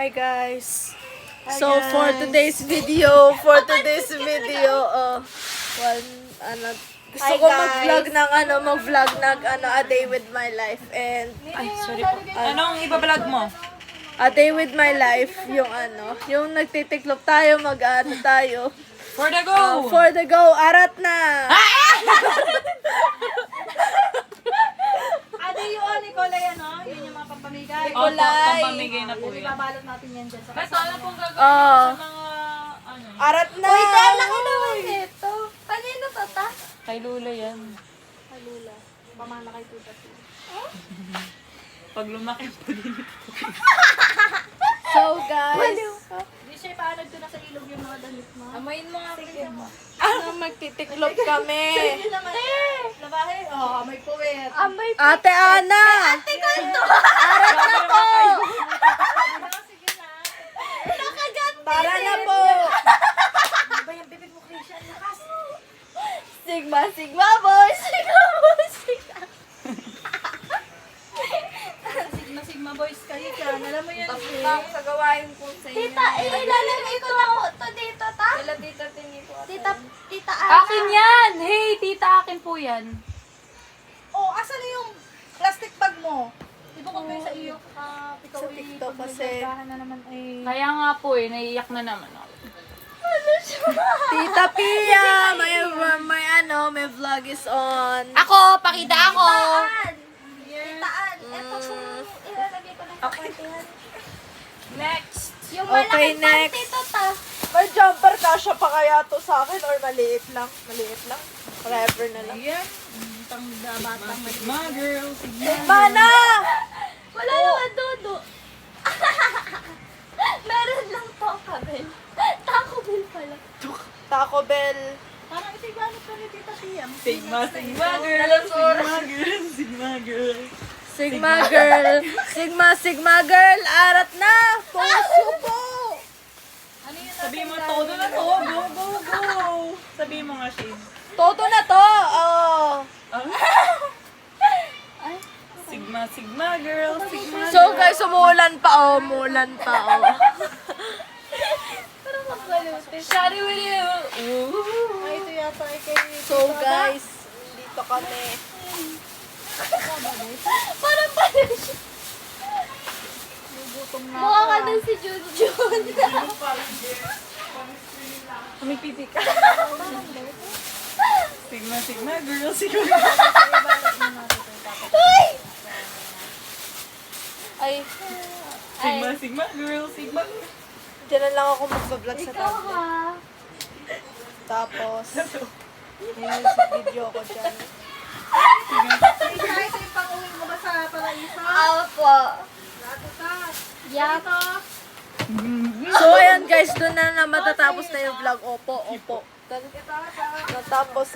Hi guys. So for today's video, gusto ko mag-vlog ng a day with my life and Ay, sorry po. Anong ibablog mo? a day with my life, yung nagtitiklop tayo, tayo. For the go! For the go, arat na! Ate, yung Nicolay, yun yung mga pampamigay. Opo, pampamigay na po yan. Ibabalot natin yan dyan sa Beto, ano pong gagawin Oh. sa mga, ano? Arat na! Uy, tayo laki naman ito. Kanino to, ta? Kay Lula yan. Halula. Pamana kay Tuta. Pag lumaki po din. So guys, Hindi siya ipaanag ko na sa ilog yung mga damit mo. amayin mo nga magtitiklop kami. Sige naman. Labahe. Oh, may puwet. Ate Ana! Ate ko ito. Arat na po! Sige na. Nakagat. Tara na po! Ano ba yung bibig mo, Christian? Lakas. Sigma, Sigma boys! Sigma boys! Sigma boys kayo dyan. Alam mo yan. Tapos na ako sa gawain ko sa inyo. Tita, ilalagay ko na po to dito, ta? Sila dito tiniko. Tita Ana. Akin yan! Hey, tita, akin po yan. Oh, asan na yung plastic bag mo? Ibukod ko yun sa iyo. Ikaw Sa TikTok kasi. na naman ay... Kaya nga po eh, naiiyak na naman ako. Tita Pia! May vlog is on. Ako, pakita ako! Titaan. Ito po. Ilalagay ko na sa kwartihan. Next! Yung Okay, malaking next. panty to, ta. May jumper kasha pa kaya to sa akin or maliit lang? Maliit lang? Forever na lang. Yeah. Batang Sigma girl, Sigma. Sigma na! Wala naman dudo. Meron lang to, kabel. Taco Bell pala. Taco Bell. Parang ito yung pa ni Tita Pia. Sigma, Sigma girl, Sigma girl, Sigma girl. Sigma girl. Sigma girl. Arat na! Puso po! Ano yun? Sabi mo, todo na to. Go, go, go. Sabi mo nga, Shane. Todo na to! Oh. Sigma girl, Sigma girl. So guys, umuulan pa umuulan pa Parang magbalute. Shawty with you! Ay, ito yata ay kay... So guys, dito kami. Parang pala siya. Mukha ka din si Junjun. Kumipipi ka. Sigma girl, Sigma girl. Uy! Ay, Sigma girl, Sigma girl. dyan na lang ako magbablog sa Ikaw tablet. ha. Tapos, may music video ko dyan. Ito yung pang-uwi mo ba sa Paraiso? Opo. Yato. So ayan guys, doon na matatapos na yung vlog. Opo. Tapos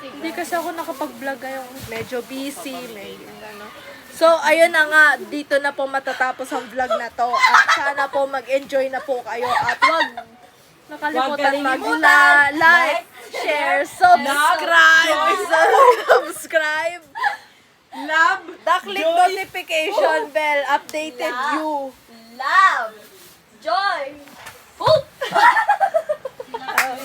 hindi kasi ako nakapag-vlog ngayon. Medyo busy, So, ayun na nga, dito na po matatapos ang vlog na to. At sana po mag-enjoy na po kayo. At wag nakalimutan mag-like, share, subscribe. Love. Click Joy. notification bell, updated you. Love. Joy. Ah,